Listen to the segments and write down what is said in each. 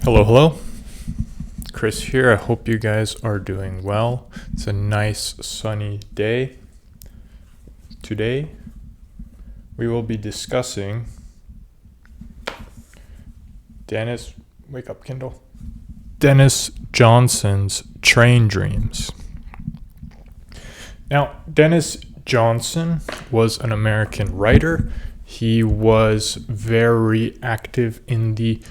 Hello. Chris here. I hope you guys are doing well. It's a nice sunny day. Today, we will be discussing Denis Johnson's Train Dreams. Now, Denis Johnson was an American writer. He was very active in the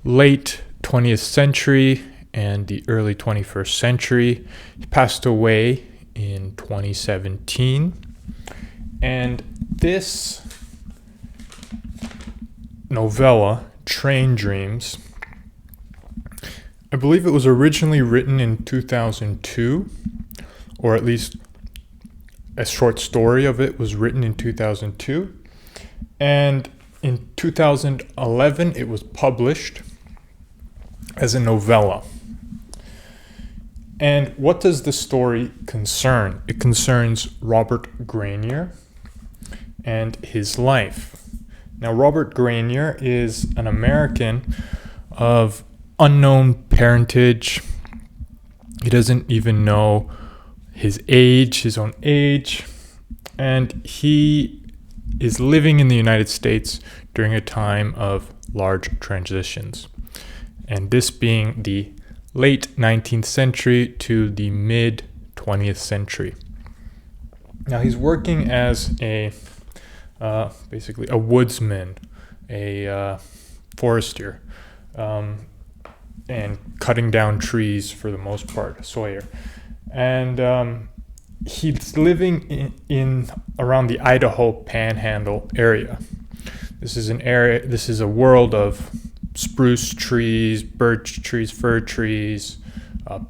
late 20th century and the early 21st century. He passed away in 2017. And this novella, Train Dreams, I believe it was originally written in 2002, or at least a short story of it was written in 2002. And in 2011, it was published as a novella. And what does the story concern? It concerns Robert Grenier and his life. Now, Robert Grenier is an American of unknown parentage. He doesn't even know his own age, and he is living in the United States during a time of large transitions, and this being the late 19th century to the mid 20th century. Now, he's working as basically a woodsman, a forester, and cutting down trees for the most part, a sawyer. And he's living in around the Idaho Panhandle area. This is a world of spruce trees, birch trees, fir trees,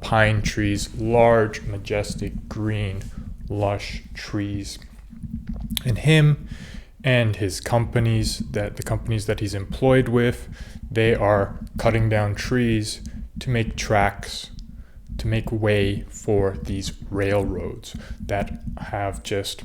pine trees, large, majestic, green, lush trees. And him and his companies, the companies that he's employed with, they are cutting down trees to make tracks, to make way for these railroads that have just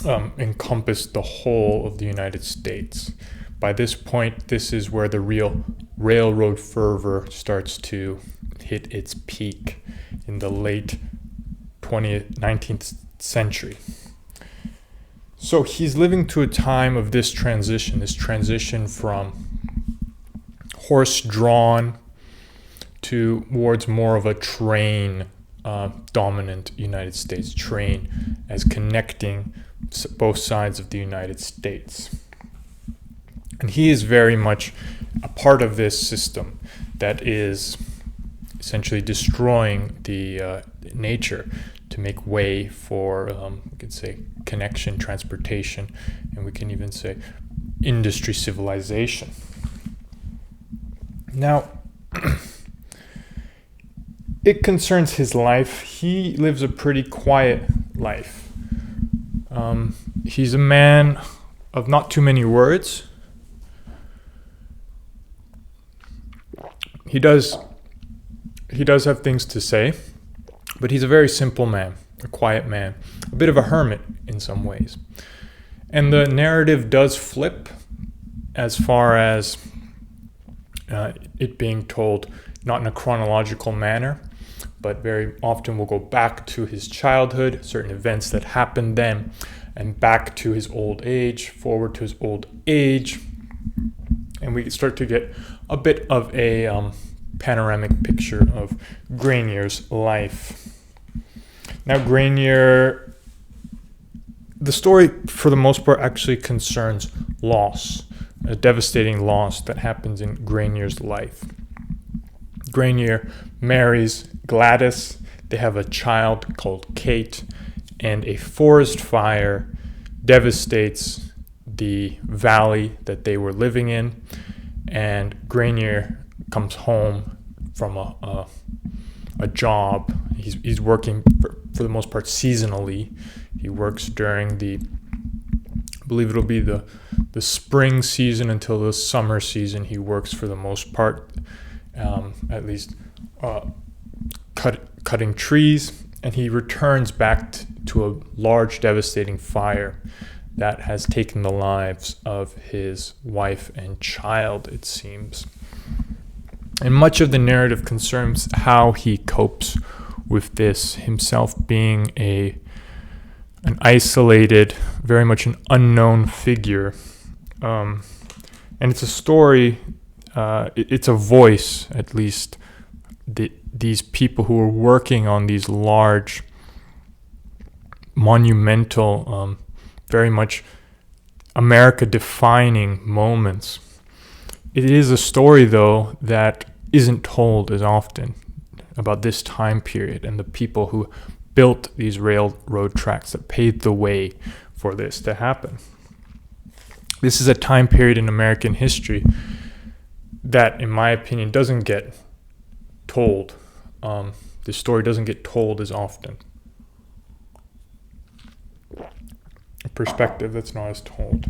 encompassed the whole of the United States. By this point, this is where the real railroad fervor starts to hit its peak in the late 19th century. So he's living to a time of this transition from horse-drawn towards more of a train dominant United States, train as connecting both sides of the United States. And he is very much a part of this system that is essentially destroying the nature to make way for, we could say, connection, transportation, and we can even say industry civilization. Now, it concerns his life. He lives a pretty quiet life. He's a man of not too many words. He does have things to say, but he's a very simple man, a quiet man, a bit of a hermit in some ways. And the narrative does flip as far as it being told not in a chronological manner, but very often we'll go back to his childhood, certain events that happened then, and back to his old age, forward to his old age, and we start to get a bit of a panoramic picture of Grenier's life. Now, Grenier, the story for the most part actually concerns loss, a devastating loss that happens in Grenier's life. Grenier marries Gladys. They have a child called Kate, and a forest fire devastates the valley that they were living in, and Grenier comes home from a job. He's working for the most part seasonally. He works during I believe it'll be the spring season until the summer season. He works for the most part, at least cutting trees, and he returns back to a large devastating fire that has taken the lives of his wife and child, it seems. And much of the narrative concerns how he copes with this, himself being an isolated, very much an unknown figure. And it's a story, it's a voice, at least, these people who are working on these large, monumental, very much America-defining moments. It is a story, though, that isn't told as often about this time period and the people who built these railroad tracks that paved the way for this to happen. This is a time period in American history that, in my opinion, doesn't get told. This story doesn't get told as often. A perspective that's not as told.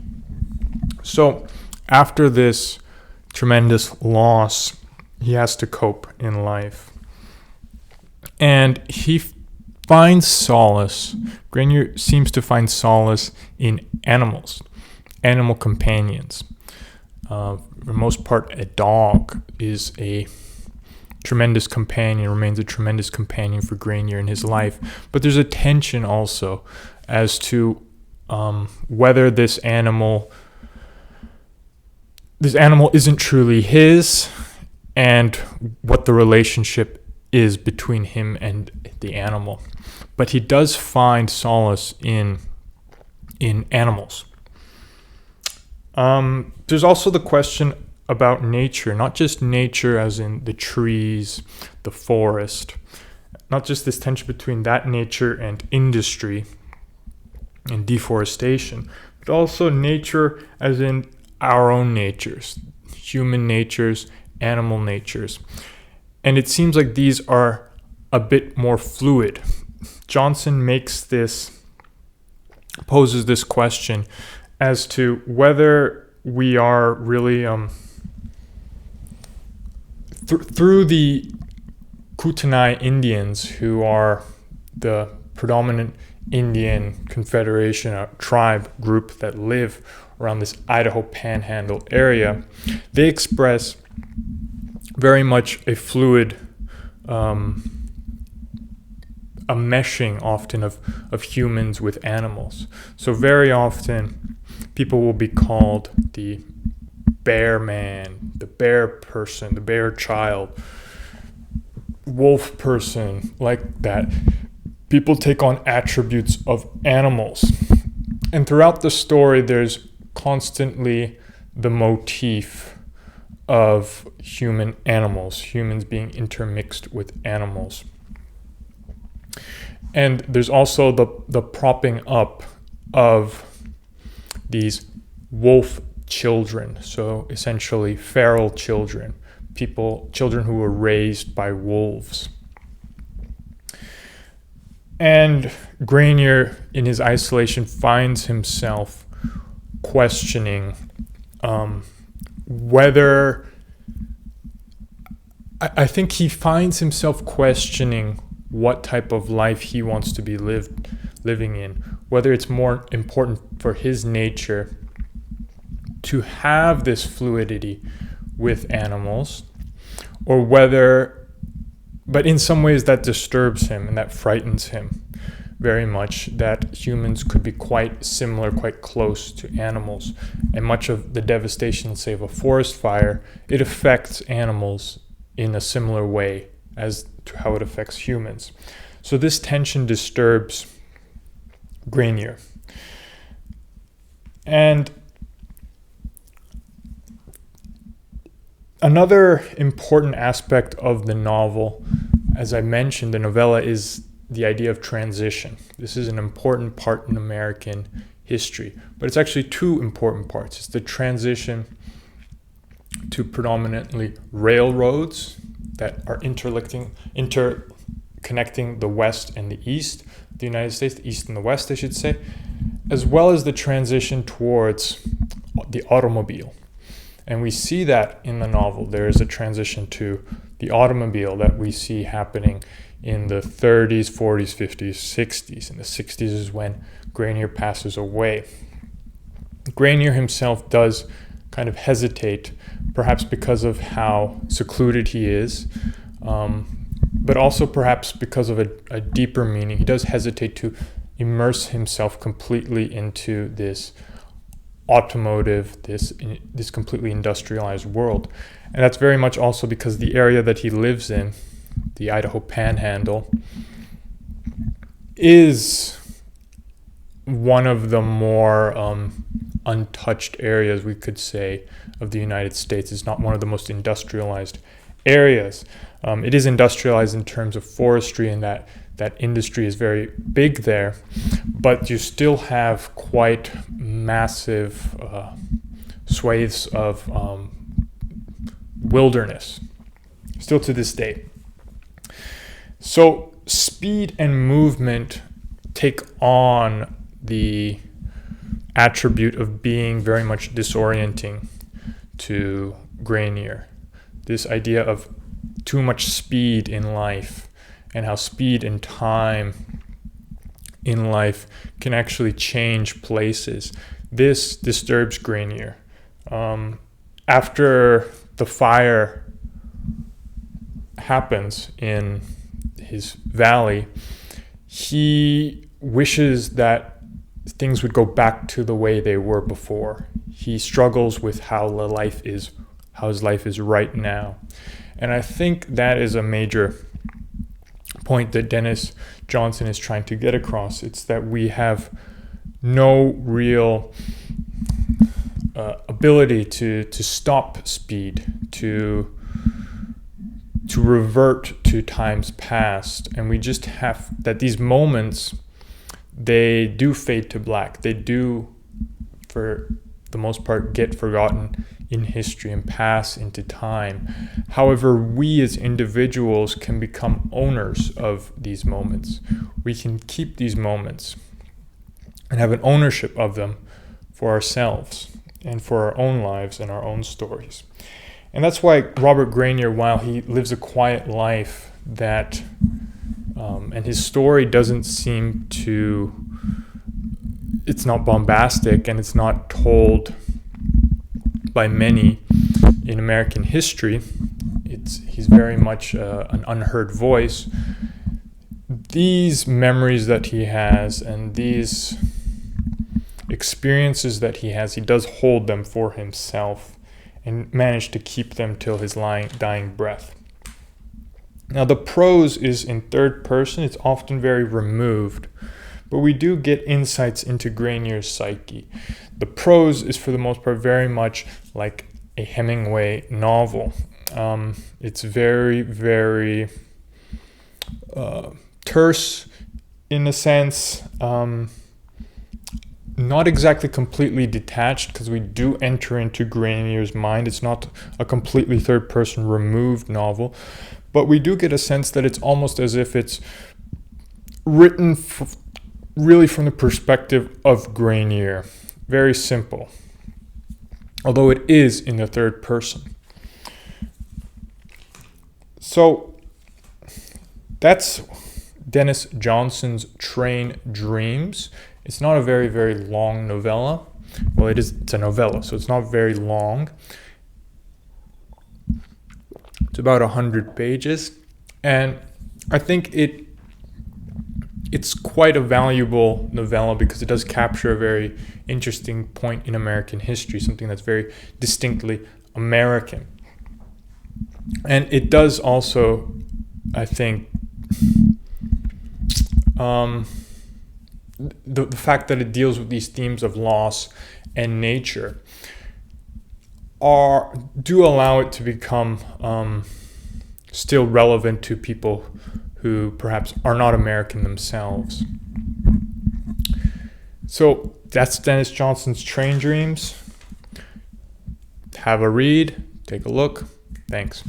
So, after this tremendous loss, he has to cope in life. And he finds solace. Grenier seems to find solace in animals, animal companions. For the most part, a dog is a tremendous companion, remains a tremendous companion for Grenier in his life. But there's a tension also as to whether this animal isn't truly his, and what the relationship is between him and the animal. But he does find solace in animals. There's also the question about nature, not just nature as in the trees, the forest, not just this tension between that nature and industry and deforestation, but also nature as in our own natures, human natures, animal natures. And it seems like these are a bit more fluid. Johnson poses this question as to whether we are really, through the Kootenai Indians, who are the predominant Indian Confederation tribe group that live around this Idaho Panhandle area, they express very much a fluid, a meshing often of humans with animals. So very often people will be called the bear man, the bear person, the bear child, wolf person, like that. People take on attributes of animals. And throughout the story, there's constantly the motif of humans being intermixed with animals. And there's also the propping up of these wolf children, so essentially feral children, children who were raised by wolves. And Grenier, in his isolation, finds himself questioning whether... I think he finds himself questioning what type of life he wants to be living in, whether it's more important for his nature to have this fluidity with animals, or but in some ways that disturbs him and that frightens him very much, that humans could be quite similar, quite close to animals. And much of the devastation, say, of a forest fire, it affects animals in a similar way as to how it affects humans. So this tension disturbs Grenier. And another important aspect of the novel, as I mentioned, the novella, is the idea of transition. This is an important part in American history, but it's actually two important parts. It's the transition to predominantly railroads that are interconnecting the West and the East, the United States, the East and the West, I should say, as well as the transition towards the automobile. And we see that in the novel. There is a transition to the automobile that we see happening in the 30s, 40s, 50s, 60s. In the 60s is when Grenier passes away. Grenier himself does kind of hesitate, perhaps because of how secluded he is, but also perhaps because of a deeper meaning. He does hesitate to immerse himself completely into this automotive, this completely industrialized world. And that's very much also because the area that he lives in, the Idaho Panhandle, is one of the more untouched areas, we could say, of the United States. It's not one of the most industrialized areas. It is industrialized in terms of forestry, and that industry is very big there, but you still have quite massive swathes of wilderness, still to this day. So speed and movement take on the attribute of being very much disorienting to Granier. This idea of too much speed in life, and how speed and time in life can actually change places. This disturbs Granier. After the fire happens in his valley, he wishes that things would go back to the way they were before. He struggles with how his life is right now. And I think that is a major point that Denis Johnson is trying to get across. It's that we have no real ability to stop speed, to revert to times past, and we just have that these moments, they do fade to black. They do, for the most part, get forgotten in history and pass into time. However, we as individuals can become owners of these moments. We can keep these moments and have an ownership of them for ourselves and for our own lives and our own stories. And that's why Robert Granier, while he lives a quiet life, that and his story doesn't seem to, it's not bombastic, and it's not told by many in American history. He's very much an unheard voice. These memories that he has and these experiences that he has, he does hold them for himself and manage to keep them till his dying breath. Now, the prose is in third person. It's often very removed, but we do get insights into Granier's psyche. The prose is, for the most part, very much like a Hemingway novel. It's very, very terse in a sense, not exactly completely detached, because we do enter into Granier's mind. It's not a completely third-person removed novel, but we do get a sense that it's almost as if it's written really from the perspective of Granier. Very simple, although it is in the third person. So that's Denis Johnson's Train Dreams. It's not a very, very long novella. Well, it's a novella, so it's not very long. It's about 100 pages. And I think it's quite a valuable novella because it does capture a very interesting point in American history, something that's very distinctly American. And it does also, I think, the fact that it deals with these themes of loss and nature do allow it to become still relevant to people who perhaps are not American themselves. So that's Denis Johnson's Train Dreams. Have a read, take a look. Thanks.